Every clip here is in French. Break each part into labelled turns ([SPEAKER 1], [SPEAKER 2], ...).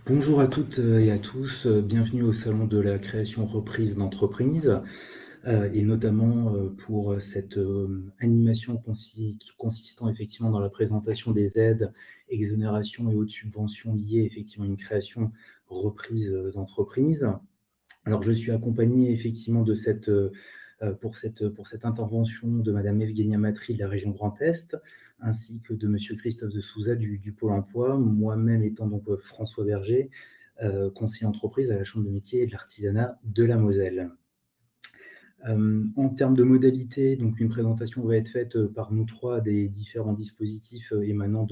[SPEAKER 1] Bonjour à toutes et à tous, bienvenue au salon de la création reprise d'entreprise, et notamment pour cette animation consistant effectivement dans la présentation des aides, exonérations et autres subventions liées effectivement à une création reprise d'entreprise. Alors je suis accompagné effectivement de pour cette intervention de Madame Evgenia Matry de la région Grand Est, ainsi que de Monsieur Christophe de Souza du Pôle emploi, moi-même étant donc François Berger, conseiller entreprise à la Chambre de métiers et de l'artisanat de la Moselle. En termes de modalités, donc une présentation va être faite par nous trois des différents dispositifs émanant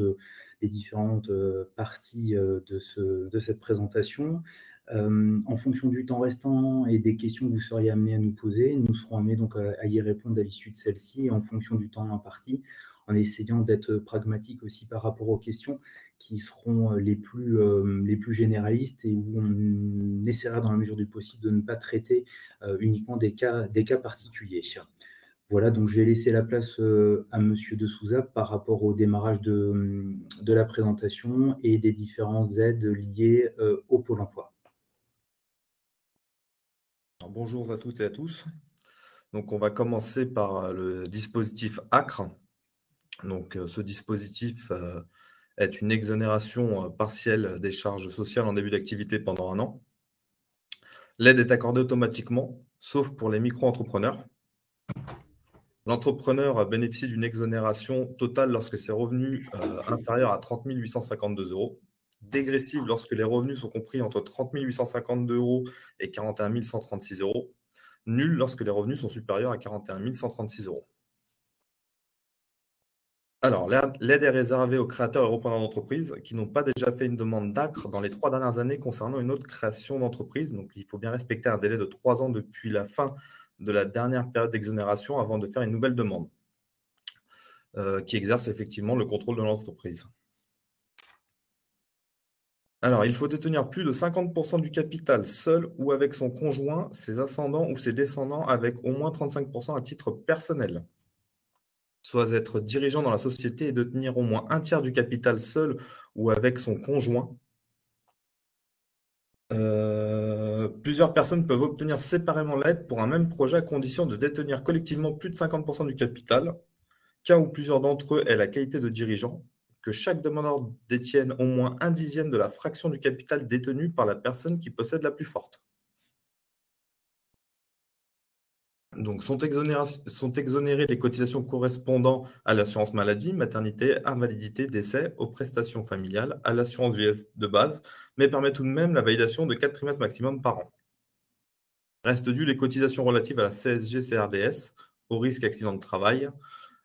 [SPEAKER 1] des différentes parties de cette présentation. En fonction du temps restant et des questions que vous seriez amenés à nous poser, nous serons amenés donc à y répondre à l'issue de celle-ci en fonction du temps imparti, en essayant d'être pragmatique aussi par rapport aux questions qui seront les plus généralistes et où on essaiera dans la mesure du possible de ne pas traiter uniquement des cas particuliers. Voilà, donc je vais laisser la place à Monsieur de Souza par rapport au démarrage de la présentation et des différentes aides liées au Pôle emploi.
[SPEAKER 2] Alors, bonjour à toutes et à tous. Donc, on va commencer par le dispositif ACRE. Donc, ce dispositif est une exonération partielle des charges sociales en début d'activité pendant 1 an. L'aide est accordée automatiquement, sauf pour les micro-entrepreneurs. L'entrepreneur bénéficie d'une exonération totale lorsque ses revenus inférieurs à 30 852 €, dégressive lorsque les revenus sont compris entre 30 852 € et 41 136 €, nul lorsque les revenus sont supérieurs à 41 136 €. Alors, l'aide est réservée aux créateurs et repreneurs d'entreprise qui n'ont pas déjà fait une demande d'ACRE dans les 3 dernières années concernant une autre création d'entreprise. Donc, il faut bien respecter un délai de 3 ans depuis la fin de la dernière période d'exonération avant de faire une nouvelle demande, qui exerce effectivement le contrôle de l'entreprise. Alors, il faut détenir plus de 50% du capital seul ou avec son conjoint, ses ascendants ou ses descendants avec au moins 35% à titre personnel. Soit être dirigeant dans la société et détenir au moins 1/3 du capital seul ou avec son conjoint. Plusieurs personnes peuvent obtenir séparément l'aide pour un même projet à condition de détenir collectivement plus de 50% du capital, qu'un ou plusieurs d'entre eux aient la qualité de dirigeant, que chaque demandeur détienne au moins 1/10 de la fraction du capital détenue par la personne qui possède la plus forte. Donc, sont exonérées les cotisations correspondant à l'assurance maladie, maternité, invalidité, décès, aux prestations familiales, à l'assurance vieillesse de base, mais permettent tout de même la validation de 4 trimestres maximum par an. Reste dû les cotisations relatives à la CSG-CRDS, au risque accident de travail,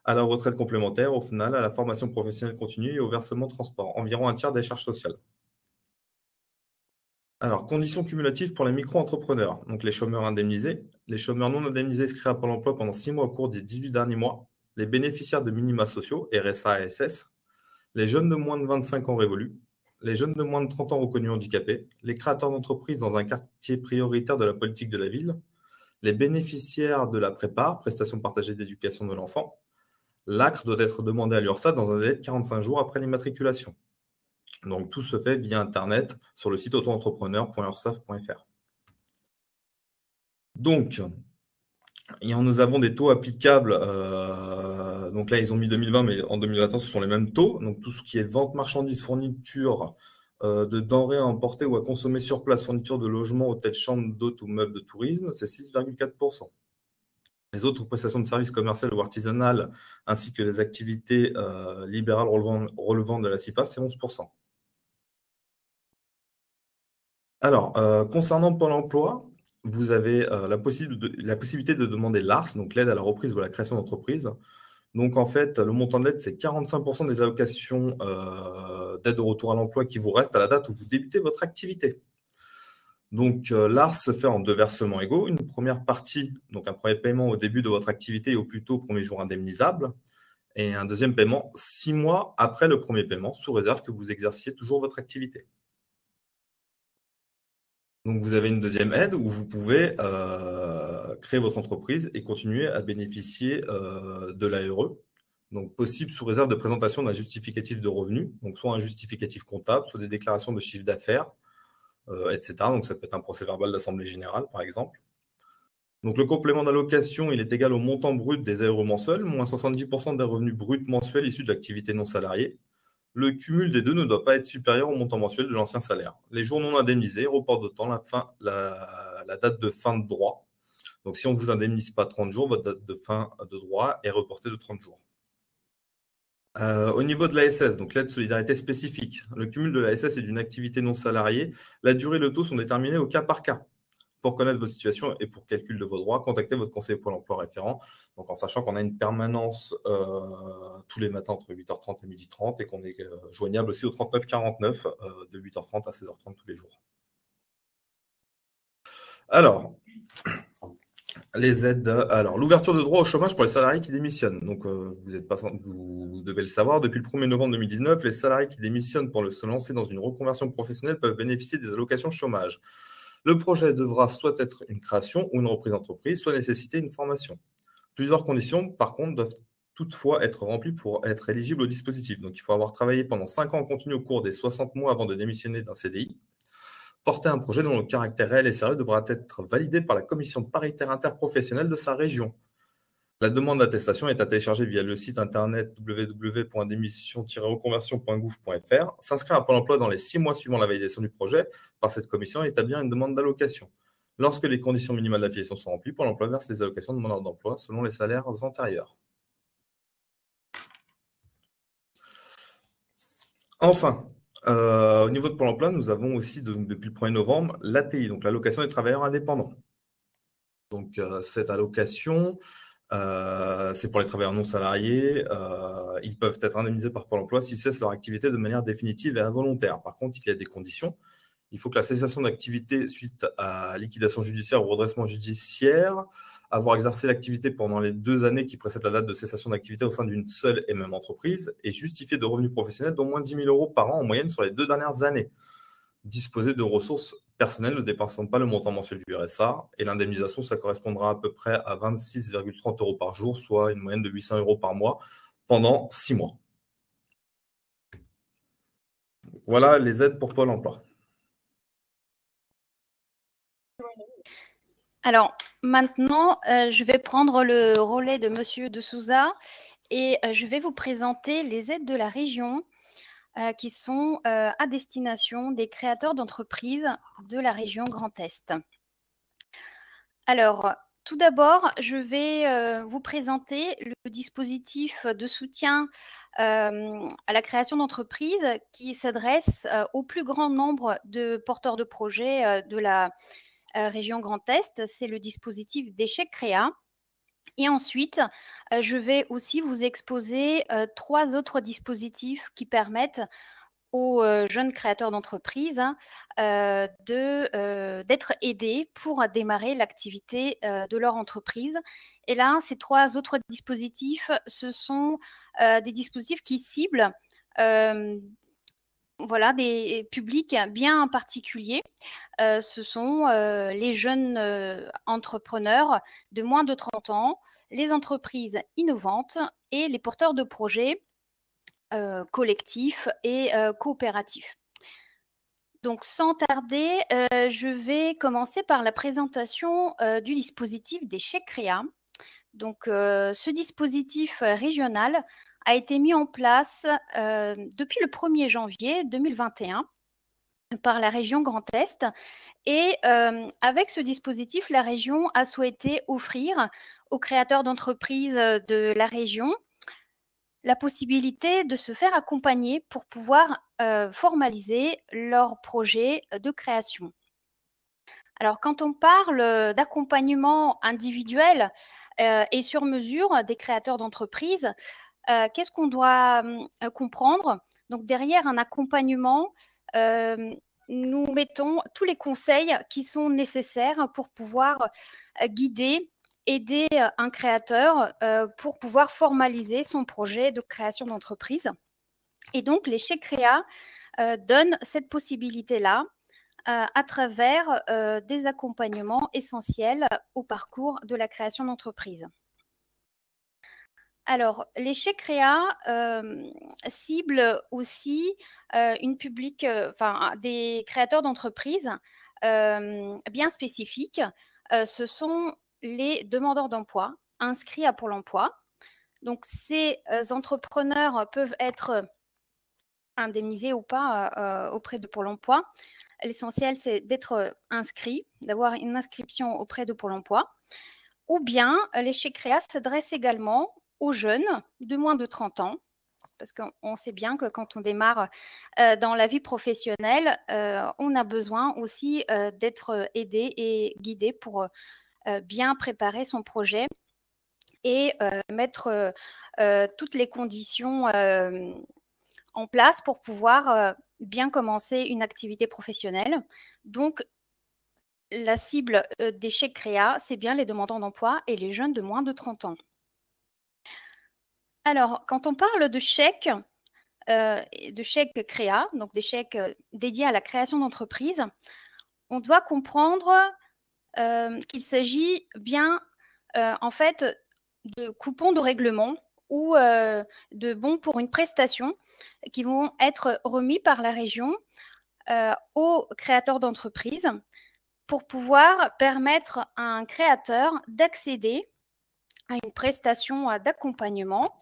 [SPEAKER 2] à la retraite complémentaire, au FNAL, à la formation professionnelle continue et au versement transport, environ 1/3 des charges sociales. Alors, conditions cumulatives pour les micro-entrepreneurs. Donc, les chômeurs indemnisés, les chômeurs non indemnisés inscrits à Pôle emploi pendant 6 mois au cours des 18 derniers mois, les bénéficiaires de minima sociaux, RSA, ASS, les jeunes de moins de 25 ans révolus, les jeunes de moins de 30 ans reconnus handicapés, les créateurs d'entreprises dans un quartier prioritaire de la politique de la ville, les bénéficiaires de la PREPA, prestation partagée d'éducation de l'enfant. L'ACRE doit être demandé à l'URSSAF dans un délai de 45 jours après l'immatriculation. Donc, tout se fait via Internet sur le site auto-entrepreneur.ursaf.fr. Donc, nous avons des taux applicables. Donc là, ils ont mis 2020, mais en 2021, ce sont les mêmes taux. Donc, tout ce qui est vente, marchandises, fourniture de denrées à emporter ou à consommer sur place, fourniture de logements, hôtels, chambres d'hôtes ou meubles de tourisme, c'est 6,4%. Les autres prestations de services commerciales ou artisanales, ainsi que les activités libérales relevant de la CIPA, c'est 11%. Alors, concernant Pôle emploi, vous avez la possibilité de demander l'ARS, donc l'aide à la reprise ou à la création d'entreprise. Donc, en fait, le montant de l'aide, c'est 45% des allocations d'aide au retour à l'emploi qui vous restent à la date où vous débutez votre activité. Donc, l'ARS se fait en 2 versements égaux. Une première partie, donc un premier paiement au début de votre activité et au plus tôt au premier jour indemnisable. Et un deuxième paiement 6 mois après le premier paiement, sous réserve que vous exerciez toujours votre activité. Donc, vous avez une deuxième aide où vous pouvez créer votre entreprise et continuer à bénéficier de l'ARE. Donc, possible sous réserve de présentation d'un justificatif de revenus, donc soit un justificatif comptable, soit des déclarations de chiffre d'affaires, etc. Donc, ça peut être un procès-verbal d'assemblée générale, par exemple. Donc, le complément d'allocation, il est égal au montant brut des ARE mensuels, moins 70% des revenus bruts mensuels issus de l'activité non salariée. Le cumul des deux ne doit pas être supérieur au montant mensuel de l'ancien salaire. Les jours non indemnisés reportent d'autant la date de fin de droit. Donc, si on ne vous indemnise pas 30 jours, votre date de fin de droit est reportée de 30 jours. Au niveau de l'ASS, donc l'aide de solidarité spécifique, le cumul de l'ASS et d'une activité non salariée, la durée et le taux sont déterminés au cas par cas. Pour connaître votre situation et pour calcul de vos droits, contactez votre conseiller Pôle emploi référent. Donc, en sachant qu'on a une permanence tous les matins entre 8h30 et 12h30 et qu'on est joignable aussi au 39 49 de 8h30 à 16h30 tous les jours. Alors, les aides. Alors, l'ouverture de droit au chômage pour les salariés qui démissionnent. Donc, vous devez le savoir, depuis le 1er novembre 2019, les salariés qui démissionnent pour se lancer dans une reconversion professionnelle peuvent bénéficier des allocations chômage. Le projet devra soit être une création ou une reprise d'entreprise, soit nécessiter une formation. Plusieurs conditions, par contre, doivent toutefois être remplies pour être éligible au dispositif. Donc, il faut avoir travaillé pendant 5 ans en continu au cours des 60 mois avant de démissionner d'un CDI. Porter un projet dont le caractère réel et sérieux devra être validé par la commission paritaire interprofessionnelle de sa région. La demande d'attestation est à télécharger via le site internet www.démission-reconversion.gouv.fr. S'inscrire à Pôle emploi dans les 6 mois suivant la validation du projet par cette commission et établir une demande d'allocation. Lorsque les conditions minimales d'affiliation sont remplies, Pôle emploi verse les allocations de demandeurs d'emploi selon les salaires antérieurs. Enfin, au niveau de Pôle emploi, nous avons aussi, depuis le 1er novembre, l'ATI, donc l'allocation des travailleurs indépendants. Donc, cette allocation, c'est pour les travailleurs non salariés. Ils peuvent être indemnisés par Pôle emploi s'ils cessent leur activité de manière définitive et involontaire. Par contre, il y a des conditions. Il faut que la cessation d'activité suite à liquidation judiciaire ou redressement judiciaire, avoir exercé l'activité pendant les 2 années qui précèdent la date de cessation d'activité au sein d'une seule et même entreprise et justifier de revenus professionnels d'au moins 10 000 € par an en moyenne sur les 2 dernières années. Disposer de ressources personnelles ne dépassant pas le montant mensuel du RSA et l'indemnisation, ça correspondra à peu près à 26,30 € par jour, soit une moyenne de 800 € par mois pendant 6 mois. Voilà les aides pour Pôle emploi.
[SPEAKER 3] Alors, maintenant, je vais prendre le relais de Monsieur de Souza et je vais vous présenter les aides de la région qui sont à destination des créateurs d'entreprises de la région Grand Est. Alors, tout d'abord, je vais vous présenter le dispositif de soutien à la création d'entreprises qui s'adresse au plus grand nombre de porteurs de projets de la région Grand Est. C'est le dispositif d'échec créa. Et ensuite, je vais aussi vous exposer 3 autres dispositifs qui permettent aux jeunes créateurs d'entreprises d'être aidés pour démarrer l'activité de leur entreprise. Et là, ces 3 autres dispositifs, ce sont des dispositifs qui ciblent voilà, des publics bien particuliers. Ce sont les jeunes entrepreneurs de moins de 30 ans, les entreprises innovantes et les porteurs de projets collectifs et coopératifs. Donc, sans tarder, je vais commencer par la présentation du dispositif des chèques créa. Donc, ce dispositif régional a été mis en place depuis le 1er janvier 2021 par la région Grand Est. Et avec ce dispositif, la région a souhaité offrir aux créateurs d'entreprises de la région la possibilité de se faire accompagner pour pouvoir formaliser leur projet de création. Alors, quand on parle d'accompagnement individuel et sur mesure des créateurs d'entreprises, qu'est-ce qu'on doit comprendre? Donc, derrière un accompagnement, nous mettons tous les conseils qui sont nécessaires pour pouvoir guider, aider un créateur pour pouvoir formaliser son projet de création d'entreprise. Et donc, les chèques créa donnent cette possibilité-là à travers des accompagnements essentiels au parcours de la création d'entreprise. Alors, les chèques créa ciblent aussi des créateurs d'entreprises bien spécifiques. Ce sont les demandeurs d'emploi inscrits à Pôle emploi. Donc, ces entrepreneurs peuvent être indemnisés ou pas auprès de Pôle emploi. L'essentiel, c'est d'être inscrit, d'avoir une inscription auprès de Pôle emploi. Ou bien, les chèques créa s'adressent également aux jeunes de moins de 30 ans, parce qu'on sait bien que quand on démarre dans la vie professionnelle, on a besoin aussi d'être aidé et guidé pour bien préparer son projet et mettre toutes les conditions en place pour pouvoir bien commencer une activité professionnelle. Donc, la cible des chèques créa, c'est bien les demandeurs d'emploi et les jeunes de moins de 30 ans. Alors, quand on parle de chèques créa, donc des chèques dédiés à la création d'entreprise, on doit comprendre qu'il s'agit bien en fait de coupons de règlement ou de bons pour une prestation qui vont être remis par la région aux créateurs d'entreprise pour pouvoir permettre à un créateur d'accéder à une prestation d'accompagnement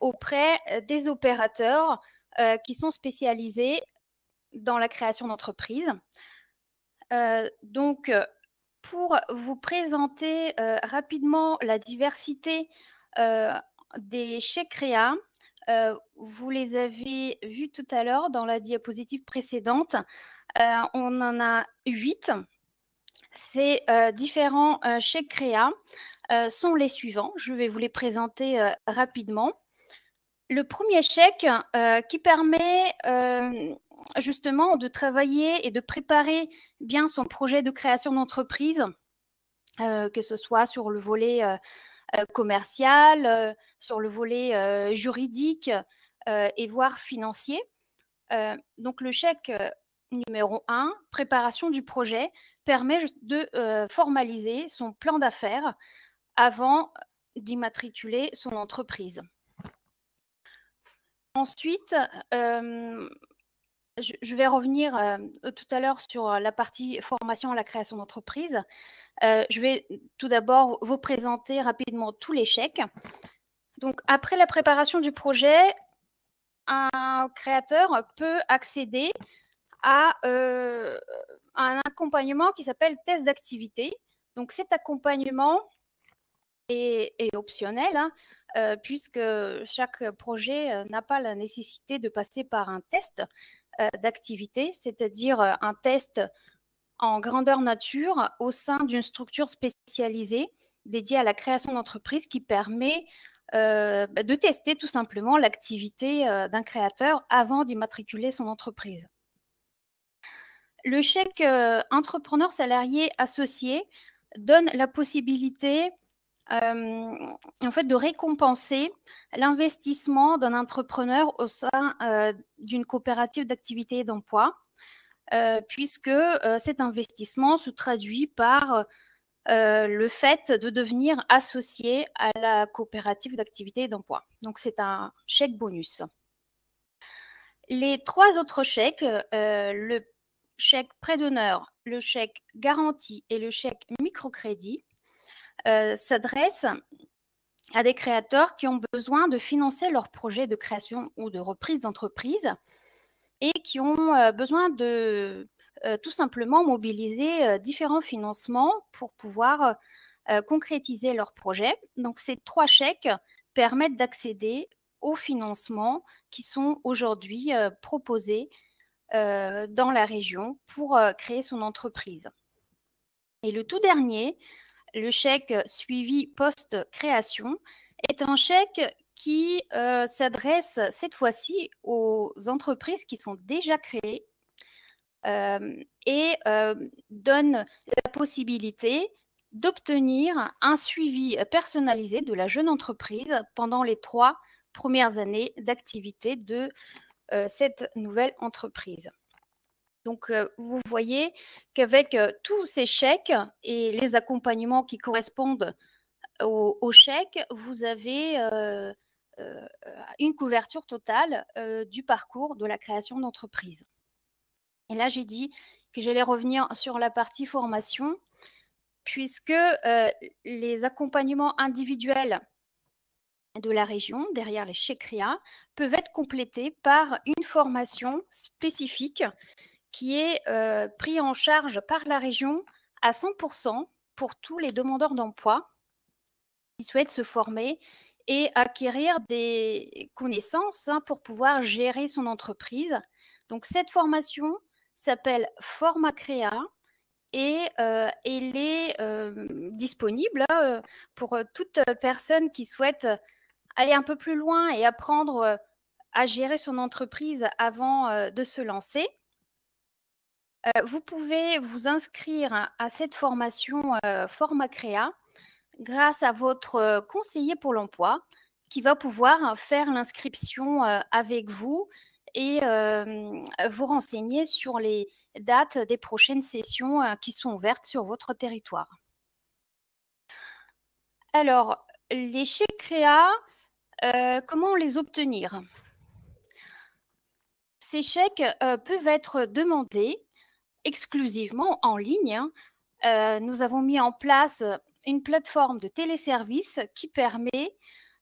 [SPEAKER 3] auprès des opérateurs qui sont spécialisés dans la création d'entreprise. Donc, pour vous présenter rapidement la diversité des chèques créa, vous les avez vus tout à l'heure dans la diapositive précédente. On en a 8. Ces différents chèques créa sont les suivants. Je vais vous les présenter rapidement. Le premier chèque qui permet justement de travailler et de préparer bien son projet de création d'entreprise, que ce soit sur le volet commercial, sur le volet juridique et voire financier. Donc le chèque numéro 1, préparation du projet, permet de formaliser son plan d'affaires avant d'immatriculer son entreprise. Ensuite, je vais revenir tout à l'heure sur la partie formation à la création d'entreprise. Je vais tout d'abord vous présenter rapidement tous les chèques. Donc, après la préparation du projet, un créateur peut accéder à un accompagnement qui s'appelle test d'activité. Donc, cet accompagnement est optionnel, puisque chaque projet n'a pas la nécessité de passer par un test d'activité, c'est-à-dire un test en grandeur nature au sein d'une structure spécialisée dédiée à la création d'entreprise qui permet de tester tout simplement l'activité d'un créateur avant d'immatriculer son entreprise. Le chèque entrepreneur salarié associé donne la possibilité en fait, de récompenser l'investissement d'un entrepreneur au sein d'une coopérative d'activité et d'emploi, puisque cet investissement se traduit par le fait de devenir associé à la coopérative d'activité et d'emploi. Donc, c'est un chèque bonus. Les 3 autres chèques, le chèque prêt d'honneur, le chèque garantie et le chèque microcrédit, s'adresse à des créateurs qui ont besoin de financer leur projet de création ou de reprise d'entreprise et qui ont besoin de tout simplement mobiliser différents financements pour pouvoir concrétiser leur projet. Donc, ces 3 chèques permettent d'accéder aux financements qui sont aujourd'hui proposés dans la région pour créer son entreprise. Et le tout dernier, le chèque suivi post-création, est un chèque qui s'adresse cette fois-ci aux entreprises qui sont déjà créées et donne la possibilité d'obtenir un suivi personnalisé de la jeune entreprise pendant les 3 premières années d'activité de cette nouvelle entreprise. Donc, vous voyez qu'avec tous ces chèques et les accompagnements qui correspondent aux chèques, vous avez une couverture totale du parcours de la création d'entreprise. Et là, j'ai dit que j'allais revenir sur la partie formation, puisque les accompagnements individuels de la région, derrière les chèques-RIA, peuvent être complétés par une formation spécifique qui est prise en charge par la région à 100% pour tous les demandeurs d'emploi qui souhaitent se former et acquérir des connaissances pour pouvoir gérer son entreprise. Donc, cette formation s'appelle FormaCrea et elle est disponible pour toute personne qui souhaite aller un peu plus loin et apprendre à gérer son entreprise avant de se lancer. Vous pouvez vous inscrire à cette formation FormaCrea grâce à votre conseiller pour l'emploi qui va pouvoir faire l'inscription avec vous et vous renseigner sur les dates des prochaines sessions qui sont ouvertes sur votre territoire. Alors, les chèques-REA, comment les obtenir? Ces chèques peuvent être demandés exclusivement en ligne. Nous avons mis en place une plateforme de téléservice qui permet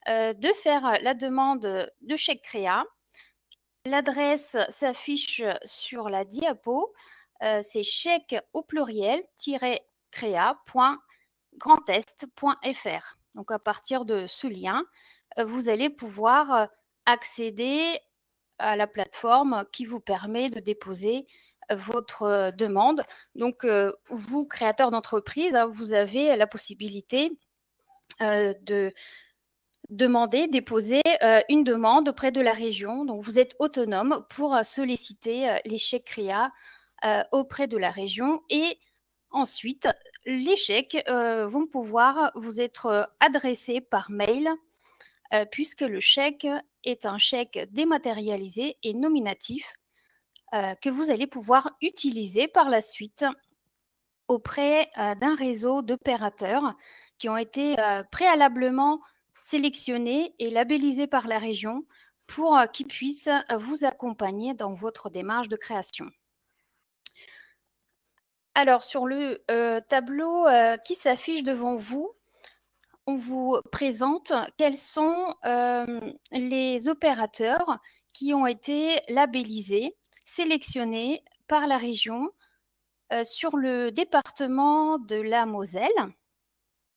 [SPEAKER 3] de faire la demande de chèques-REA. L'adresse s'affiche sur la diapo. C'est chèque au pluriel -crea.grandest.fr. Donc, à partir de ce lien, vous allez pouvoir accéder à la plateforme qui vous permet de déposer votre demande. Donc, vous, créateur d'entreprise, vous avez la possibilité de déposer une demande auprès de la région. Donc, vous êtes autonome pour solliciter les chèques-REA auprès de la région. Et ensuite, les chèques vont pouvoir vous être adressés par mail, puisque le chèque est un chèque dématérialisé et nominatif que vous allez pouvoir utiliser par la suite auprès d'un réseau d'opérateurs qui ont été préalablement sélectionnés et labellisés par la région pour qu'ils puissent vous accompagner dans votre démarche de création. Alors, sur le tableau qui s'affiche devant vous, on vous présente quels sont les opérateurs qui ont été labellisés, sélectionnés par la région sur le département de la Moselle.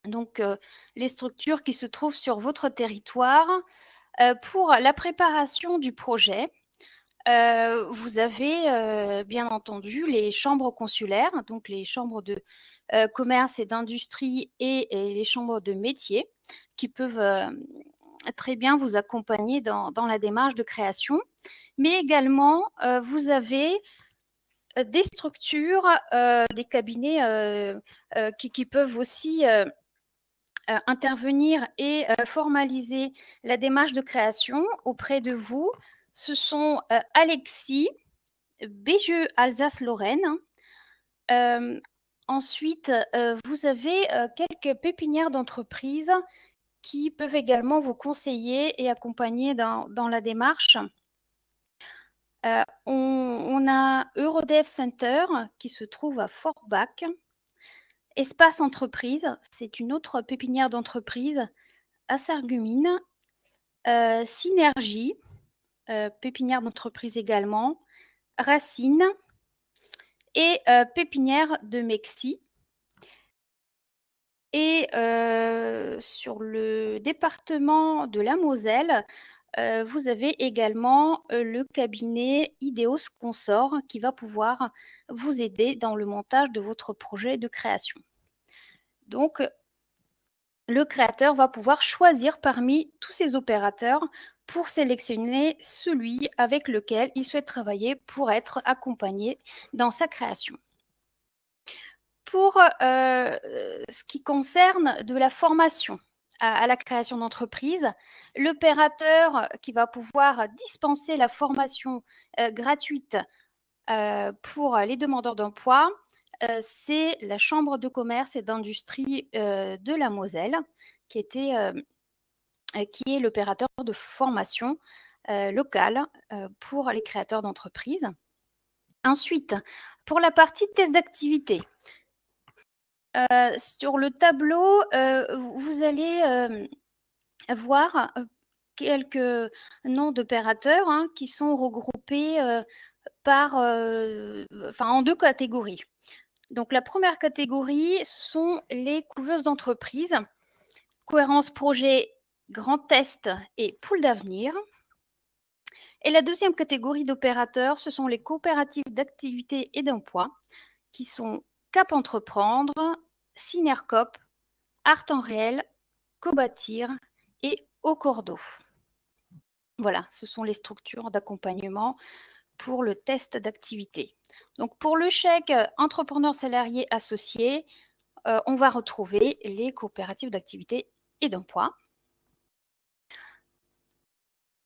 [SPEAKER 3] Donc, les structures qui se trouvent sur votre territoire. Pour la préparation du projet, vous avez bien entendu les chambres consulaires, donc les chambres de commerce et d'industrie et les chambres de métier qui peuvent très bien vous accompagner dans la démarche de création. Mais également, vous avez des structures, des cabinets qui peuvent aussi intervenir et formaliser la démarche de création auprès de vous. Ce sont Alexis, BGE Alsace-Lorraine. Ensuite, vous avez quelques pépinières d'entreprises qui peuvent également vous conseiller et accompagner dans la démarche. On a Eurodev Center qui se trouve à Forbach. Espace Entreprise, c'est une autre pépinière d'entreprise à Sarreguemines. Synergie, pépinière d'entreprise également. Racine et pépinière de Mexi. Et sur le département de la Moselle, vous avez également le cabinet Ideos Consort qui va pouvoir vous aider dans le montage de votre projet de création. Donc, le créateur va pouvoir choisir parmi tous ces opérateurs pour sélectionner celui avec lequel il souhaite travailler pour être accompagné dans sa création. Pour ce qui concerne de la formation à la création d'entreprise, l'opérateur qui va pouvoir dispenser la formation gratuite pour les demandeurs d'emploi, c'est la Chambre de commerce et d'industrie de la Moselle qui était qui est l'opérateur de formation locale pour les créateurs d'entreprises. Ensuite, pour la partie test d'activité, sur le tableau, vous allez voir quelques noms d'opérateurs qui sont regroupés en 2 catégories. Donc, la première catégorie, ce sont les couveuses d'entreprise, cohérence projet, grand test et pool d'avenir. Et la deuxième catégorie d'opérateurs, ce sont les coopératives d'activité et d'emploi, qui sont Cap Entreprendre, Synercoop, Art en réel, Cobatir et Au Cordeau. Voilà, ce sont les structures d'accompagnement pour le test d'activité. Donc, pour le chèque entrepreneur salarié associé, on va retrouver les coopératives d'activité et d'emploi.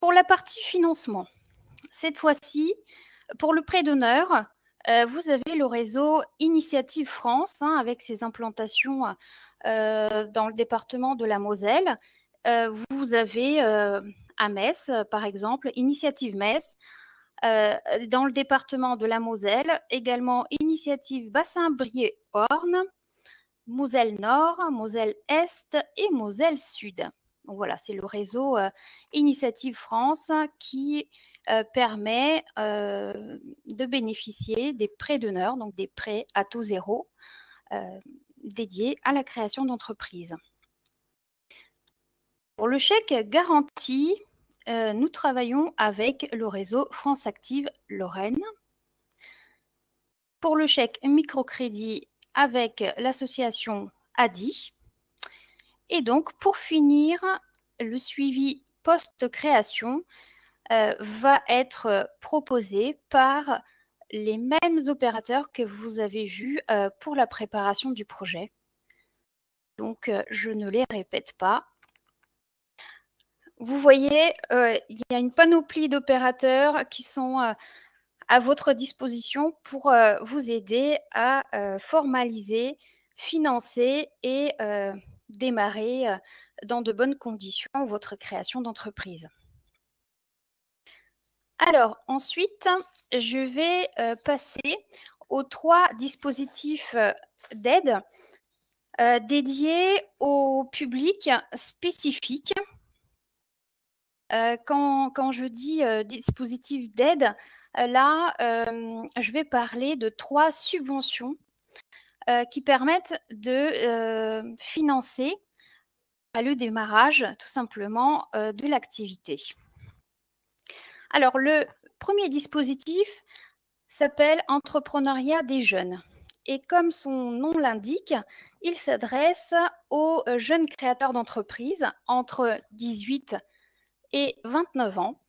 [SPEAKER 3] Pour la partie financement, cette fois-ci, pour le prêt d'honneur, vous avez le réseau Initiative France avec ses implantations dans le département de la Moselle. Vous avez à Metz, par exemple, Initiative Metz. Dans le département de la Moselle, également Initiative Bassin-Briey-Orne, Moselle Nord, Moselle Est et Moselle Sud. Donc voilà, c'est le réseau Initiative France qui permet de bénéficier des prêts d'honneur, donc des prêts à taux zéro dédiés à la création d'entreprises. Pour le chèque garanti, nous travaillons avec le réseau France Active Lorraine. Pour le chèque microcrédit, avec l'association ADI. Et donc, pour finir, le suivi post-création va être proposé par les mêmes opérateurs que vous avez vus pour la préparation du projet. Donc, je ne les répète pas. Vous voyez, il y a une panoplie d'opérateurs qui sont à votre disposition pour vous aider à formaliser, financer et démarrer dans de bonnes conditions votre création d'entreprise. Alors, ensuite, je vais passer aux 3 dispositifs d'aide dédiés au public spécifique. Quand je dis dispositif d'aide, là, je vais parler de 3 subventions qui permettent de financer le démarrage, tout simplement, de l'activité. Alors, le premier dispositif s'appelle Entrepreneuriat des jeunes. Et comme son nom l'indique, il s'adresse aux jeunes créateurs d'entreprises entre 18 et 29 ans.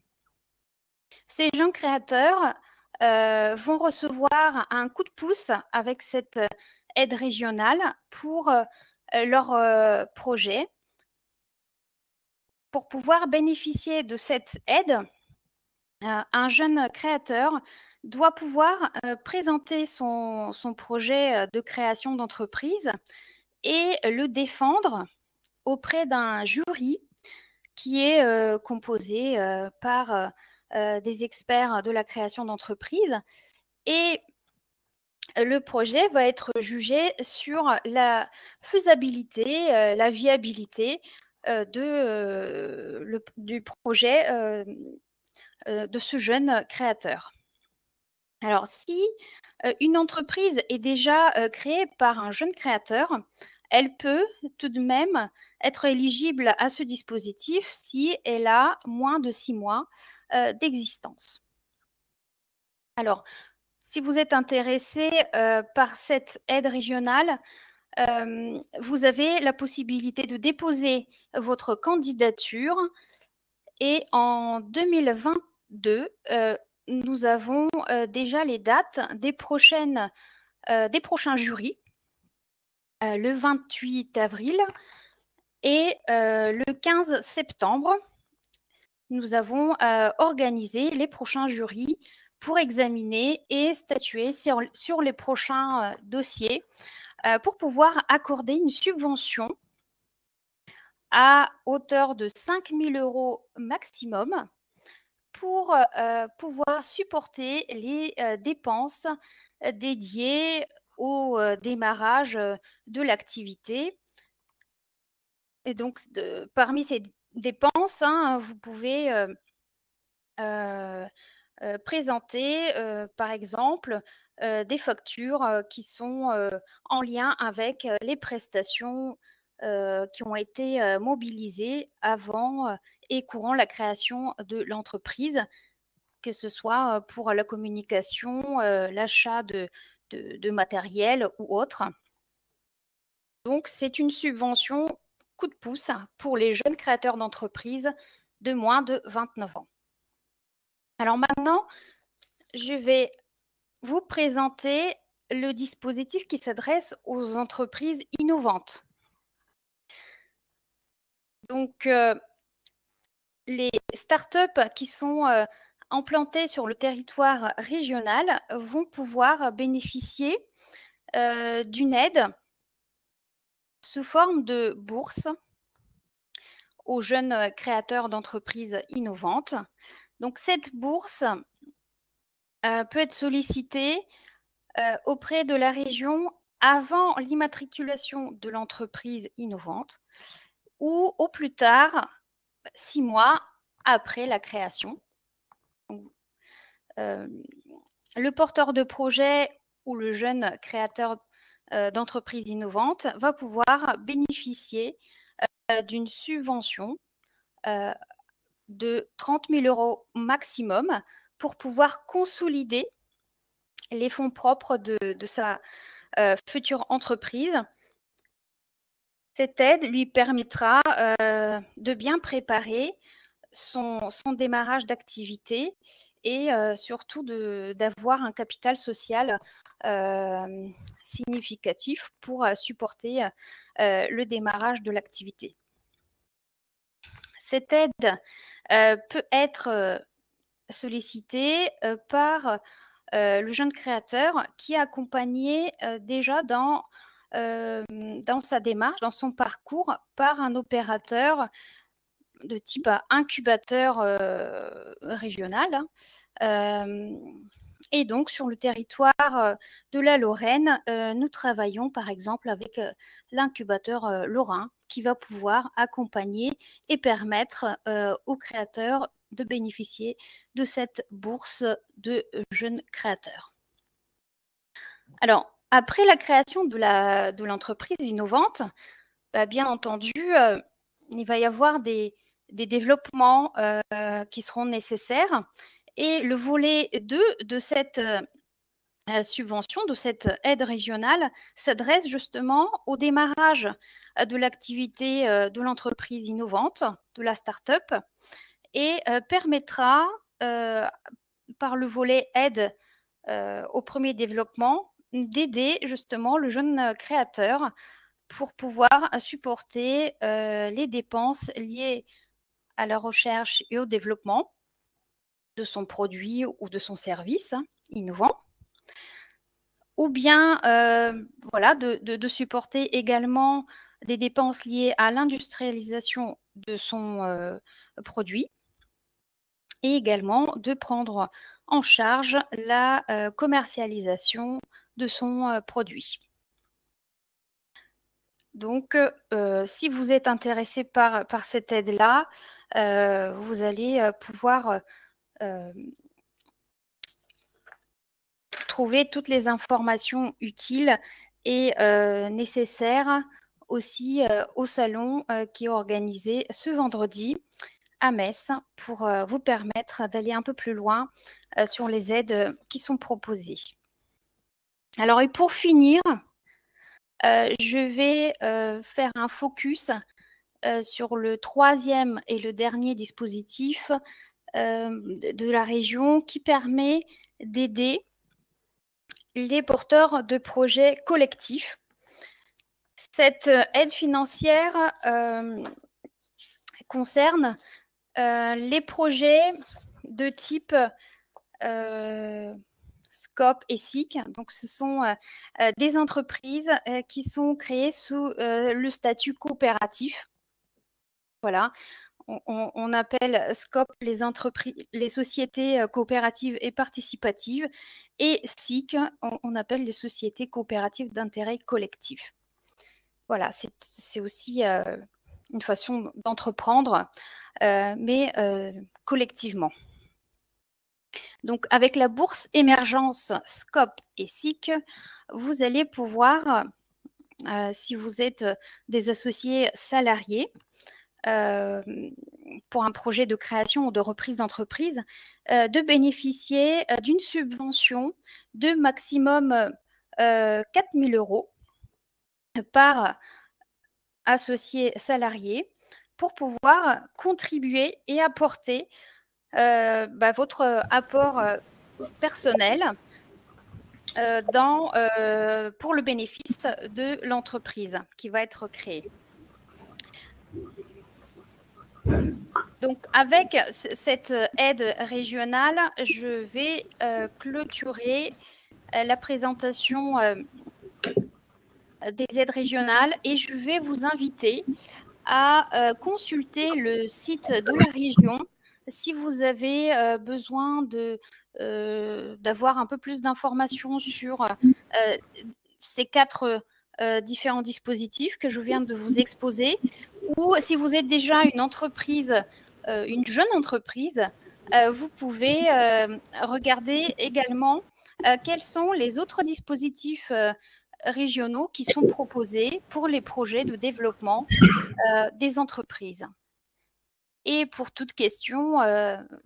[SPEAKER 3] Ces jeunes créateurs vont recevoir un coup de pouce avec cette aide régionale pour leur projet. Pour pouvoir bénéficier de cette aide, un jeune créateur doit pouvoir présenter son projet de création d'entreprise et le défendre auprès d'un jury qui est composé par des experts de la création d'entreprise. Et le projet va être jugé sur la faisabilité, la viabilité du projet de ce jeune créateur. Alors, si une entreprise est déjà créée par un jeune créateur, elle peut tout de même être éligible à ce dispositif si elle a moins de 6 mois d'existence. Alors, si vous êtes intéressé par cette aide régionale, vous avez la possibilité de déposer votre candidature et en 2022, nous avons déjà les dates des prochains jurys, le 28 avril et le 15 septembre. Nous avons organisé les prochains jurys pour examiner et statuer sur les prochains dossiers pour pouvoir accorder une subvention à hauteur de 5 000 € maximum pour pouvoir supporter les dépenses dédiées au démarrage de l'activité. Et donc, parmi ces dépenses, hein, vous pouvez présenter, par exemple, des factures qui sont en lien avec les prestations qui ont été mobilisées avant et courant la création de l'entreprise, que ce soit pour la communication, l'achat de matériel ou autre. Donc, c'est une subvention coup de pouce pour les jeunes créateurs d'entreprises de moins de 29 ans. Alors maintenant, je vais vous présenter le dispositif qui s'adresse aux entreprises innovantes. Donc, les startups qui sont implantées sur le territoire régional vont pouvoir bénéficier d'une aide sous forme de bourse aux jeunes créateurs d'entreprises innovantes. Donc, cette bourse peut être sollicitée auprès de la région avant l'immatriculation de l'entreprise innovante ou au plus tard 6 mois après la création. Donc, le porteur de projet ou le jeune créateur d'entreprise innovante va pouvoir bénéficier d'une subvention de 30 000 € maximum pour pouvoir consolider les fonds propres de sa future entreprise. Cette aide lui permettra de bien préparer son démarrage d'activité et surtout d'avoir un capital social significatif pour supporter le démarrage de l'activité. Cette aide peut être sollicitée par le jeune créateur qui est accompagné déjà dans sa démarche, dans son parcours, par un opérateur de type incubateur régional. Et donc, sur le territoire de la Lorraine, nous travaillons par exemple avec l'incubateur lorrain qui va pouvoir accompagner et permettre aux créateurs de bénéficier de cette bourse de jeunes créateurs. Alors, après la création de l'entreprise innovante, bien entendu, il va y avoir des développements qui seront nécessaires. Et le volet 2 de cette subvention, de cette aide régionale, s'adresse justement au démarrage de l'activité de l'entreprise innovante, de la start-up, et permettra, par le volet aide au premier développement, d'aider justement le jeune créateur pour pouvoir supporter les dépenses liées à la recherche et au développement de son produit ou de son service innovant, ou bien voilà, de supporter également des dépenses liées à l'industrialisation de son produit, et également de prendre en charge la commercialisation de son produit. Donc, si vous êtes intéressé par cette aide-là, vous allez pouvoir trouver toutes les informations utiles et nécessaires aussi au salon qui est organisé ce vendredi à Metz pour vous permettre d'aller un peu plus loin sur les aides qui sont proposées. Alors, et pour finir, je vais faire un focus sur le troisième et le dernier dispositif de la région qui permet d'aider les porteurs de projets collectifs. Cette aide financière concerne les projets de type SCOP et SIC. Donc, ce sont des entreprises qui sont créées sous le statut coopératif. Voilà, on appelle SCOP les sociétés coopératives et participatives, et SIC, on appelle les sociétés coopératives d'intérêt collectif. Voilà, c'est aussi une façon d'entreprendre, mais collectivement. Donc, avec la bourse émergence SCOP et SIC, vous allez pouvoir, si vous êtes des associés salariés, pour un projet de création ou de reprise d'entreprise, de bénéficier d'une subvention de maximum 4 000 € par associé salarié pour pouvoir contribuer et apporter votre apport personnel pour le bénéfice de l'entreprise qui va être créée. Donc, avec cette aide régionale, je vais clôturer la présentation des aides régionales et je vais vous inviter à consulter le site de la région si vous avez besoin d'avoir un peu plus d'informations sur ces 4 différents dispositifs que je viens de vous exposer, ou si vous êtes déjà une entreprise, une jeune entreprise, vous pouvez regarder également quels sont les autres dispositifs régionaux qui sont proposés pour les projets de développement des entreprises. Et pour toute question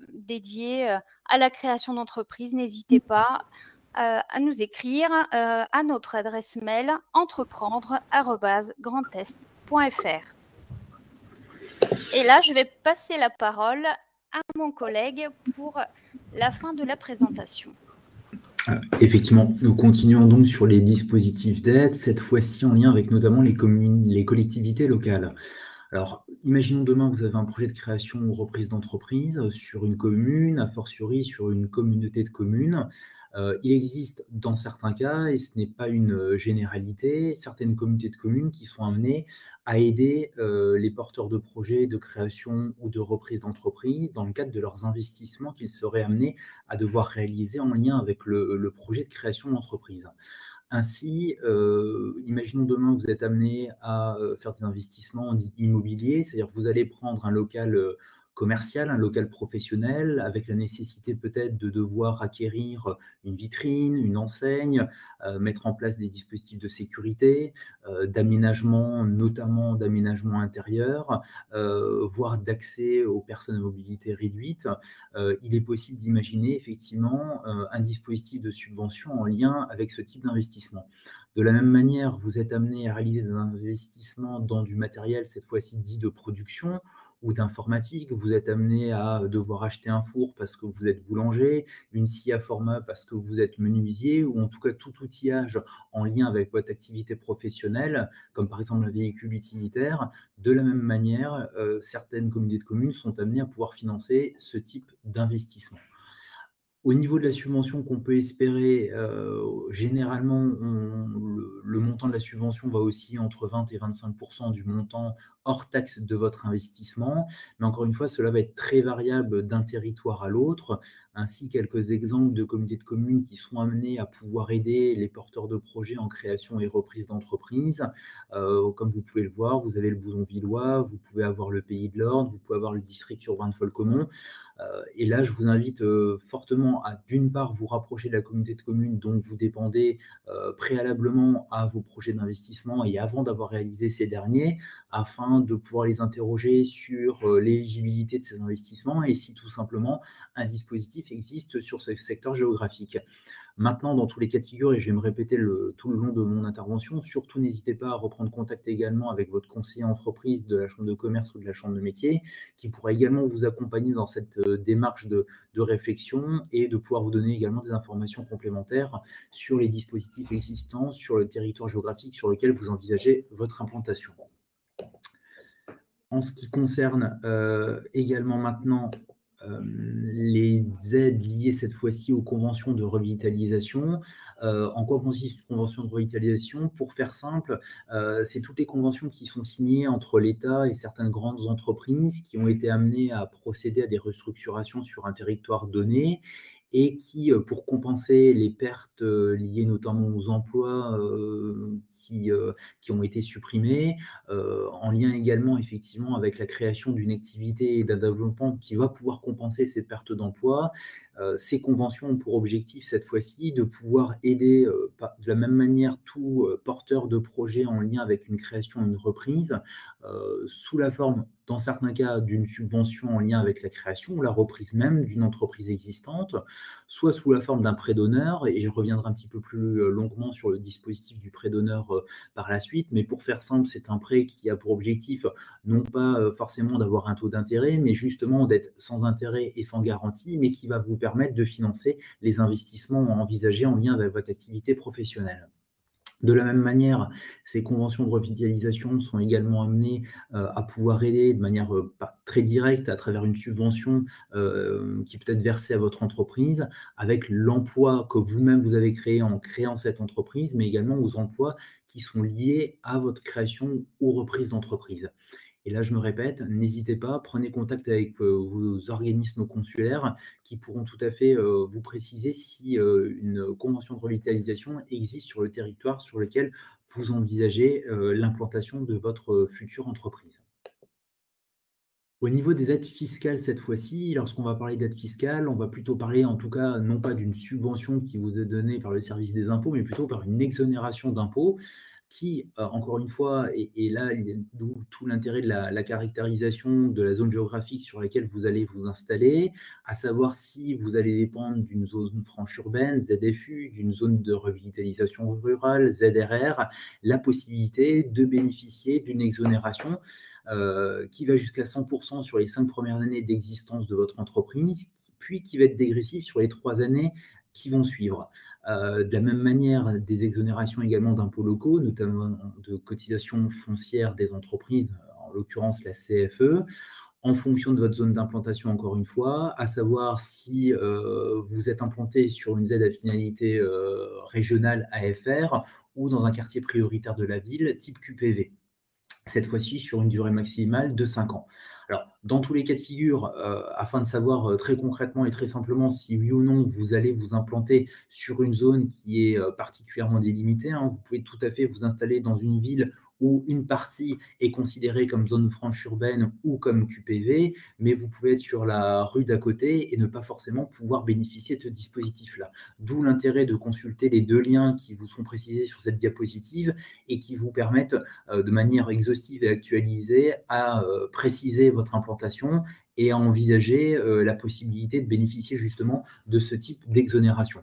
[SPEAKER 3] dédiée à la création d'entreprises, n'hésitez pas à nous écrire à notre adresse mail entreprendre@grandest.fr. Et là, je vais passer la parole à mon collègue pour la fin de la présentation.
[SPEAKER 1] Effectivement, nous continuons donc sur les dispositifs d'aide, cette fois-ci en lien avec notamment les communes, les collectivités locales. Alors, imaginons demain, vous avez un projet de création ou reprise d'entreprise sur une commune, a fortiori sur une communauté de communes. Il existe dans certains cas, et ce n'est pas une généralité, certaines communautés de communes qui sont amenées à aider les porteurs de projets de création ou de reprise d'entreprise dans le cadre de leurs investissements qu'ils seraient amenés à devoir réaliser en lien avec le projet de création d'entreprise. Ainsi, imaginons demain, vous êtes amené à faire des investissements immobiliers, c'est-à-dire que vous allez prendre un local commercial, un local professionnel, avec la nécessité peut-être de devoir acquérir une vitrine, une enseigne, mettre en place des dispositifs de sécurité, d'aménagement, notamment d'aménagement intérieur, voire d'accès aux personnes à mobilité réduite. Il est possible d'imaginer effectivement un dispositif de subvention en lien avec ce type d'investissement. De la même manière, vous êtes amené à réaliser des investissements dans du matériel, cette fois-ci dit de production, ou d'informatique, vous êtes amené à devoir acheter un four parce que vous êtes boulanger, une scie à format parce que vous êtes menuisier, ou en tout cas tout outillage en lien avec votre activité professionnelle, comme par exemple un véhicule utilitaire. De la même manière, certaines communautés de communes sont amenées à pouvoir financer ce type d'investissement. Au niveau de la subvention qu'on peut espérer, généralement, le montant de la subvention va aussi entre 20 et 25% du montant hors taxe de votre investissement. Mais encore une fois, cela va être très variable d'un territoire à l'autre. Ainsi, quelques exemples de communautés de communes qui sont amenées à pouvoir aider les porteurs de projets en création et reprise d'entreprise. Comme vous pouvez le voir, vous avez le Bouzonvillois, vous pouvez avoir le Pays de l'Orne, vous pouvez avoir le district urbain de Folcomont. Et là, je vous invite fortement à, d'une part, vous rapprocher de la communauté de communes dont vous dépendez préalablement à vos projets d'investissement et avant d'avoir réalisé ces derniers, afin de pouvoir les interroger sur l'éligibilité de ces investissements et si tout simplement un dispositif existe sur ce secteur géographique. Maintenant, dans tous les cas de figure, et je vais me répéter tout le long de mon intervention, surtout n'hésitez pas à reprendre contact également avec votre conseiller entreprise de la chambre de commerce ou de la chambre de métier, qui pourra également vous accompagner dans cette démarche de réflexion et de pouvoir vous donner également des informations complémentaires sur les dispositifs existants, sur le territoire géographique sur lequel vous envisagez votre implantation. En ce qui concerne également maintenant les aides liées cette fois-ci aux conventions de revitalisation. En quoi consiste une convention de revitalisation? Pour faire simple, c'est toutes les conventions qui sont signées entre l'État et certaines grandes entreprises qui ont été amenées à procéder à des restructurations sur un territoire donné et qui, pour compenser les pertes liées notamment aux emplois qui ont été supprimés, en lien également effectivement avec la création d'une activité et d'un développement qui va pouvoir compenser ces pertes d'emploi. Ces conventions ont pour objectif cette fois-ci de pouvoir aider de la même manière tout porteur de projet en lien avec une création, une reprise, sous la forme, dans certains cas, d'une subvention en lien avec la création ou la reprise même d'une entreprise existante, soit sous la forme d'un prêt d'honneur, et je reviendrai un petit peu plus longuement sur le dispositif du prêt d'honneur par la suite, mais pour faire simple, c'est un prêt qui a pour objectif non pas forcément d'avoir un taux d'intérêt, mais justement d'être sans intérêt et sans garantie, mais qui va vous permettre de financer les investissements envisagés en lien avec votre activité professionnelle. De la même manière, ces conventions de revitalisation sont également amenées à pouvoir aider de manière pas très directe à travers une subvention qui peut être versée à votre entreprise avec l'emploi que vous-même vous avez créé en créant cette entreprise, mais également aux emplois qui sont liés à votre création ou reprise d'entreprise. Et là, je me répète, n'hésitez pas, prenez contact avec vos organismes consulaires qui pourront tout à fait vous préciser si une convention de revitalisation existe sur le territoire sur lequel vous envisagez l'implantation de votre future entreprise. Au niveau des aides fiscales, cette fois-ci, lorsqu'on va parler d'aide fiscale, on va plutôt parler, en tout cas, non pas d'une subvention qui vous est donnée par le service des impôts, mais plutôt par une exonération d'impôts qui, encore une fois, et là, d'où tout l'intérêt de la caractérisation de la zone géographique sur laquelle vous allez vous installer, à savoir si vous allez dépendre d'une zone franche urbaine, ZFU, d'une zone de revitalisation rurale, ZRR, la possibilité de bénéficier d'une exonération qui va jusqu'à 100% sur les 5 premières années d'existence de votre entreprise, puis qui va être dégressif sur les 3 années qui vont suivre. De la même manière, des exonérations également d'impôts locaux, notamment de cotisations foncières des entreprises, en l'occurrence la CFE, en fonction de votre zone d'implantation, encore une fois, à savoir si vous êtes implanté sur une aide à finalité régionale AFR ou dans un quartier prioritaire de la ville, type QPV. Cette fois-ci sur une durée maximale de 5 ans. Alors, dans tous les cas de figure, afin de savoir très concrètement et très simplement si oui ou non vous allez vous implanter sur une zone qui est particulièrement délimitée, vous pouvez tout à fait vous installer dans une ville où une partie est considérée comme zone franche urbaine ou comme QPV, mais vous pouvez être sur la rue d'à côté et ne pas forcément pouvoir bénéficier de ce dispositif-là. D'où l'intérêt de consulter les 2 liens qui vous sont précisés sur cette diapositive et qui vous permettent de manière exhaustive et actualisée à préciser votre implantation et à envisager la possibilité de bénéficier justement de ce type d'exonération.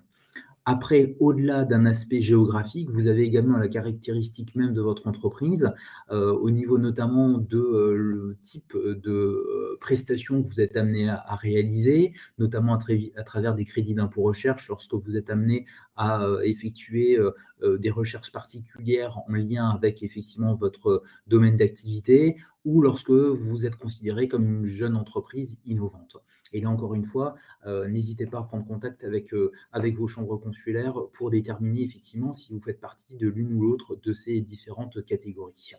[SPEAKER 1] Après, au-delà d'un aspect géographique, vous avez également la caractéristique même de votre entreprise, au niveau notamment de le type de prestations que vous êtes amené à réaliser, notamment à travers des crédits d'impôt recherche lorsque vous êtes amené à effectuer des recherches particulières en lien avec effectivement votre domaine d'activité ou lorsque vous êtes considéré comme une jeune entreprise innovante. Et là, encore une fois, n'hésitez pas à prendre contact avec vos chambres consulaires pour déterminer effectivement si vous faites partie de l'une ou l'autre de ces différentes catégories.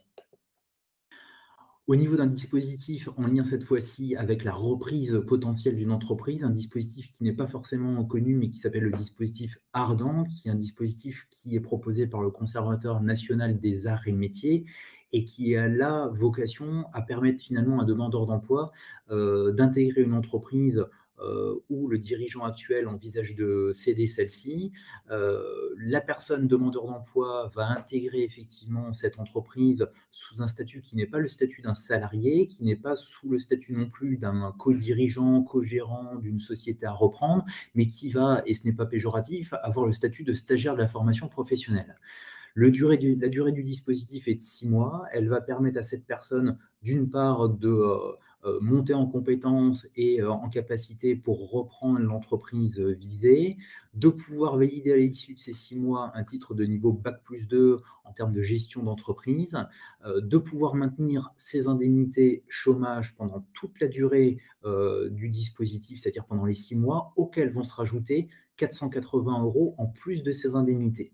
[SPEAKER 1] Au niveau d'un dispositif en lien cette fois-ci avec la reprise potentielle d'une entreprise, un dispositif qui n'est pas forcément connu mais qui s'appelle le dispositif Ardent, qui est un dispositif qui est proposé par le Conservatoire national des arts et métiers et qui a la vocation à permettre finalement à un demandeur d'emploi d'intégrer une entreprise où le dirigeant actuel envisage de céder celle-ci. La personne demandeur d'emploi va intégrer effectivement cette entreprise sous un statut qui n'est pas le statut d'un salarié, qui n'est pas sous le statut non plus d'un co-dirigeant, co-gérant d'une société à reprendre, mais qui va, et ce n'est pas péjoratif, avoir le statut de stagiaire de la formation professionnelle. La durée du dispositif est de 6 mois. Elle va permettre à cette personne, d'une part, de monter en compétences et en capacité pour reprendre l'entreprise visée, de pouvoir valider à l'issue de ces 6 mois un titre de niveau Bac+2 en termes de gestion d'entreprise, de pouvoir maintenir ses indemnités chômage pendant toute la durée du dispositif, c'est-à-dire pendant les 6 mois, auxquels vont se rajouter 480 € en plus de ces indemnités.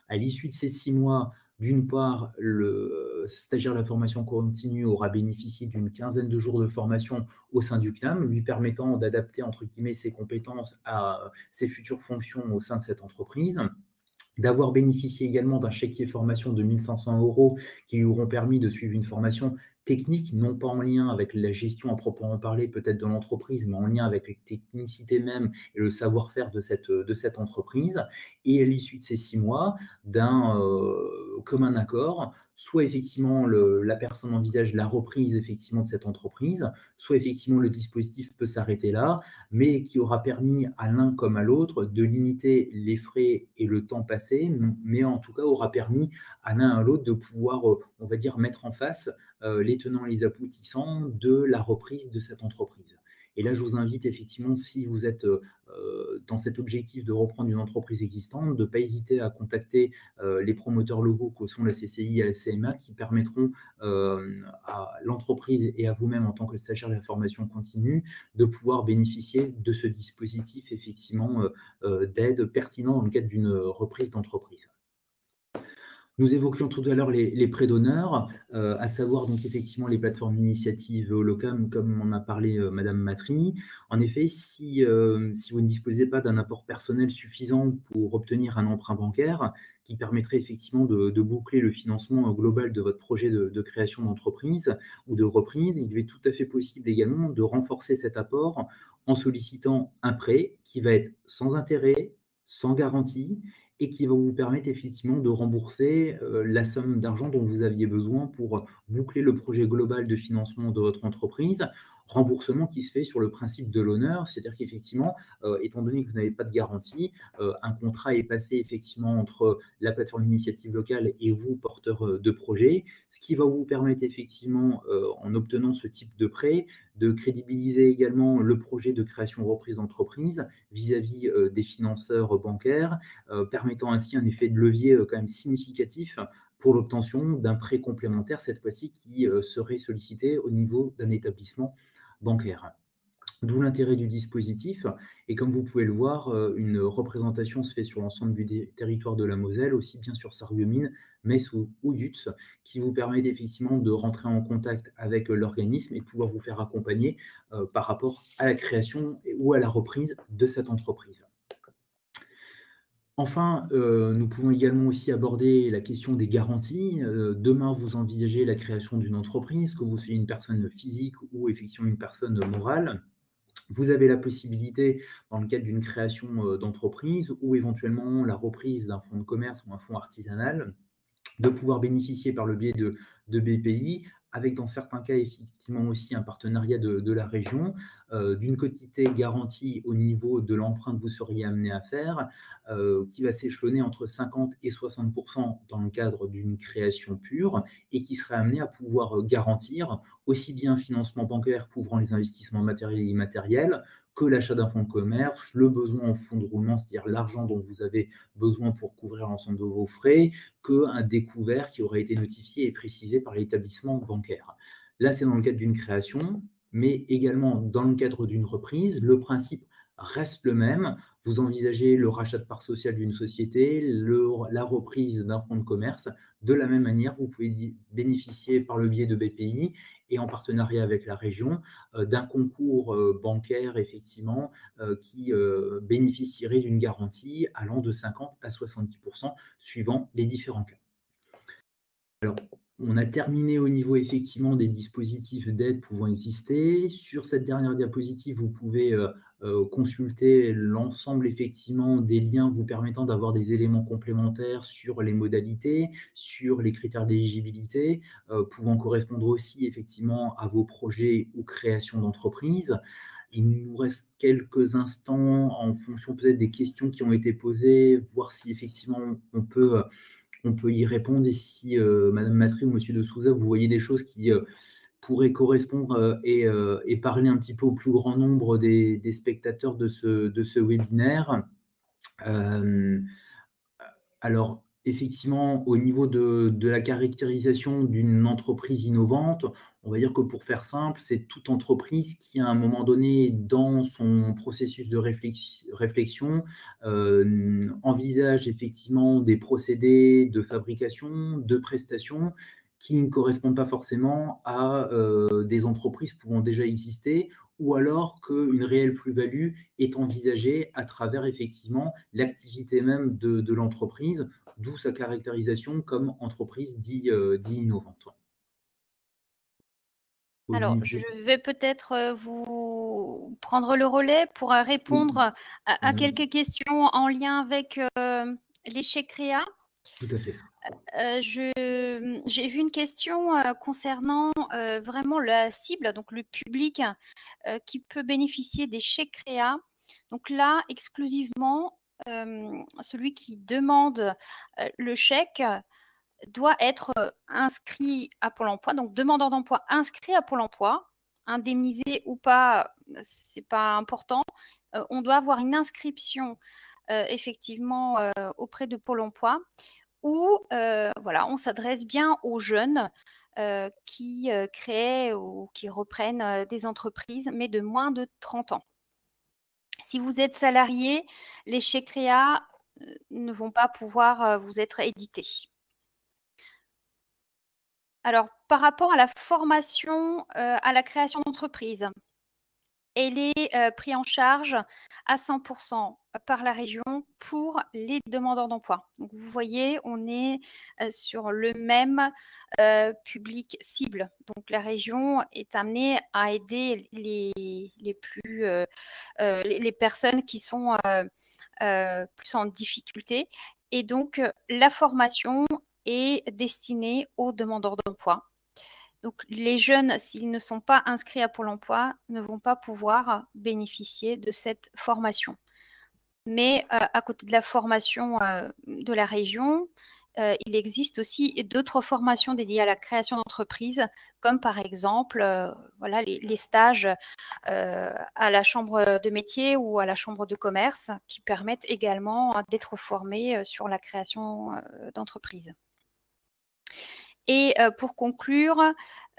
[SPEAKER 1] À l'issue de ces 6 mois, d'une part, le stagiaire de la formation continue aura bénéficié d'une quinzaine de jours de formation au sein du CNAM, lui permettant d'adapter entre guillemets ses compétences à ses futures fonctions au sein de cette entreprise, d'avoir bénéficié également d'un chéquier formation de 1 500 € qui lui auront permis de suivre une formation technique, non pas en lien avec la gestion à proprement parler peut-être de l'entreprise, mais en lien avec les technicités même et le savoir-faire de cette entreprise. Et à l'issue de ces 6 mois, d'un commun accord, soit effectivement la personne envisage la reprise effectivement de cette entreprise, soit effectivement le dispositif peut s'arrêter là, mais qui aura permis à l'un comme à l'autre de limiter les frais et le temps passé, mais en tout cas aura permis à l'un à l'autre de pouvoir, on va dire, mettre en face les tenants et les aboutissants de la reprise de cette entreprise. Et là, je vous invite effectivement, si vous êtes dans cet objectif de reprendre une entreprise existante, de ne pas hésiter à contacter les promoteurs locaux que sont la CCI et la CMA qui permettront à l'entreprise et à vous-même en tant que stagiaire de la formation continue de pouvoir bénéficier de ce dispositif effectivement d'aide pertinent dans le cadre d'une reprise d'entreprise. Nous évoquions tout à l'heure les prêts d'honneur, à savoir donc effectivement les plateformes d'initiative Holocam, comme en a parlé Madame Matry. En effet, si vous ne disposez pas d'un apport personnel suffisant pour obtenir un emprunt bancaire qui permettrait effectivement de boucler le financement global de votre projet de création d'entreprise ou de reprise, il est tout à fait possible également de renforcer cet apport en sollicitant un prêt qui va être sans intérêt, sans garantie, et qui va vous permettre effectivement de rembourser la somme d'argent dont vous aviez besoin pour boucler le projet global de financement de votre entreprise. Remboursement qui se fait sur le principe de l'honneur, c'est-à-dire qu'effectivement, étant donné que vous n'avez pas de garantie, un contrat est passé effectivement entre la plateforme d'initiative locale et vous, porteur de projet, ce qui va vous permettre effectivement, en obtenant ce type de prêt, de crédibiliser également le projet de création ou reprise d'entreprise vis-à-vis des financeurs bancaires, permettant ainsi un effet de levier quand même significatif pour l'obtention d'un prêt complémentaire, cette fois-ci qui serait sollicité au niveau d'un établissement bancaire. D'où l'intérêt du dispositif. Et comme vous pouvez le voir, une représentation se fait sur l'ensemble du territoire de la Moselle, aussi bien sur Sarreguemines, Metz ou Yutz, qui vous permettent effectivement de rentrer en contact avec l'organisme et de pouvoir vous faire accompagner par rapport à la création ou à la reprise de cette entreprise. Enfin, nous pouvons également aussi aborder la question des garanties. Demain, vous envisagez la création d'une entreprise, que vous soyez une personne physique ou effectivement une personne morale. Vous avez la possibilité, dans le cadre d'une création d'entreprise ou éventuellement la reprise d'un fonds de commerce ou un fonds artisanal, de pouvoir bénéficier par le biais de BPI, avec dans certains cas effectivement aussi un partenariat de la région, d'une quotité garantie au niveau de l'emprunt que vous seriez amené à faire, qui va s'échelonner entre 50 et 60% dans le cadre d'une création pure, et qui serait amené à pouvoir garantir aussi bien un financement bancaire couvrant les investissements matériels et immatériels, que l'achat d'un fonds de commerce, le besoin en fonds de roulement, c'est-à-dire l'argent dont vous avez besoin pour couvrir l'ensemble de vos frais, qu'un découvert qui aurait été notifié et précisé par l'établissement bancaire. Là, c'est dans le cadre d'une création, mais également dans le cadre d'une reprise. Le principe reste le même. Vous envisagez le rachat de parts sociales d'une société, la reprise d'un fonds de commerce. De la même manière, vous pouvez bénéficier par le biais de BPI et en partenariat avec la région d'un concours bancaire, effectivement, qui bénéficierait d'une garantie allant de 50 à 70% suivant les différents cas. Alors, on a terminé au niveau effectivement des dispositifs d'aide pouvant exister. Sur cette dernière diapositive, vous pouvez consulter l'ensemble effectivement des liens vous permettant d'avoir des éléments complémentaires sur les modalités, sur les critères d'éligibilité, pouvant correspondre aussi effectivement à vos projets ou créations d'entreprise. Il nous reste quelques instants en fonction peut-être des questions qui ont été posées, voir si effectivement on peut y répondre. Et si Madame Matry ou Monsieur de Souza, vous voyez des choses qui pourrait correspondre et parler un petit peu au plus grand nombre des spectateurs de ce webinaire. Alors, effectivement, au niveau de la caractérisation d'une entreprise innovante, on va dire que pour faire simple, c'est toute entreprise qui, à un moment donné, dans son processus de réflexion, envisage effectivement des procédés de fabrication, de prestations qui ne correspondent pas forcément à des entreprises pouvant déjà exister, ou alors qu'une réelle plus-value est envisagée à travers effectivement l'activité même de l'entreprise, d'où sa caractérisation comme entreprise dit innovante.
[SPEAKER 3] Alors, je vais peut-être vous prendre le relais pour répondre à quelques questions en lien avec l'échec créa.
[SPEAKER 1] Tout à fait.
[SPEAKER 3] J'ai vu une question concernant vraiment la cible, donc le public qui peut bénéficier des chèques créa. Donc là, exclusivement, celui qui demande le chèque doit être inscrit à Pôle emploi, donc demandeur d'emploi inscrit à Pôle emploi, indemnisé ou pas, c'est pas important. On doit avoir une inscription effectivement auprès de Pôle emploi où voilà, on s'adresse bien aux jeunes qui créent ou qui reprennent des entreprises, mais de moins de 30 ans. Si vous êtes salarié, les chèques créa ne vont pas pouvoir vous être édités. Alors, par rapport à la formation à la création d'entreprise, elle est prise en charge à 100% par la région pour les demandeurs d'emploi. Donc, vous voyez, on est sur le même public cible. Donc, la région est amenée à aider les personnes qui sont plus en difficulté. Et donc, la formation est destinée aux demandeurs d'emploi. Donc, les jeunes, s'ils ne sont pas inscrits à Pôle emploi, ne vont pas pouvoir bénéficier de cette formation. Mais à côté de la formation de la région, il existe aussi d'autres formations dédiées à la création d'entreprises, comme par exemple voilà, les stages à la chambre de métier ou à la chambre de commerce qui permettent également d'être formés sur la création d'entreprises. Et pour conclure,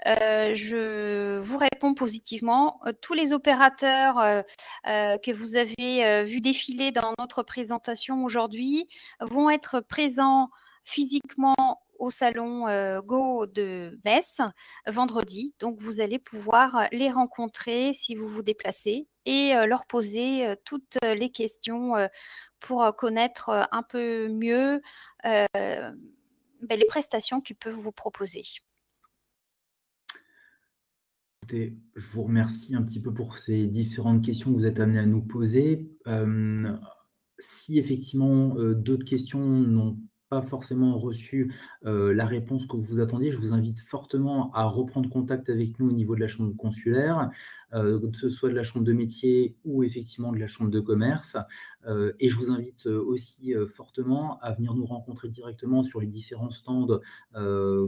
[SPEAKER 3] je vous réponds positivement. Tous les opérateurs que vous avez vus défiler dans notre présentation aujourd'hui vont être présents physiquement au salon Go de Metz vendredi. Donc, vous allez pouvoir les rencontrer si vous vous déplacez et leur poser toutes les questions pour connaître un peu mieux les prestations qu'ils peuvent vous proposer.
[SPEAKER 1] Écoutez, je vous remercie un petit peu pour ces différentes questions que vous êtes amenés à nous poser. Si effectivement d'autres questions n'ont pas forcément reçu la réponse que vous attendiez, je vous invite fortement à reprendre contact avec nous au niveau de la chambre consulaire, que ce soit de la chambre de métier ou effectivement de la chambre de commerce. Et je vous invite aussi fortement à venir nous rencontrer directement sur les différents stands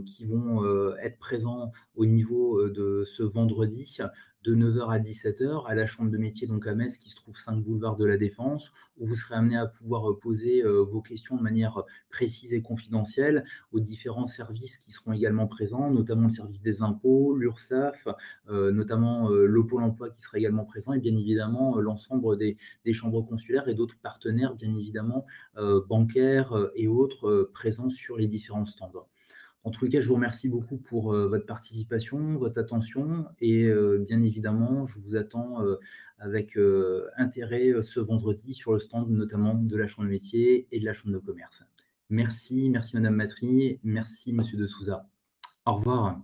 [SPEAKER 1] qui vont être présents au niveau de ce vendredi de 9h à 17h à la chambre de métier donc à Metz qui se trouve 5 boulevard de la Défense, où vous serez amené à pouvoir poser vos questions de manière précise et confidentielle aux différents services qui seront également présents, notamment le service des impôts, l'URSSAF, notamment le Pôle emploi qui sera également présent et bien évidemment l'ensemble des chambres consulaires et d'autres partenaires bien évidemment bancaires et autres présents sur les différents stands. En tous les cas, je vous remercie beaucoup pour votre participation, votre attention et bien évidemment, je vous attends avec intérêt ce vendredi sur le stand notamment de la Chambre de métier et de la Chambre de commerce. Merci, merci Madame Matry, merci Monsieur de Souza. Au revoir.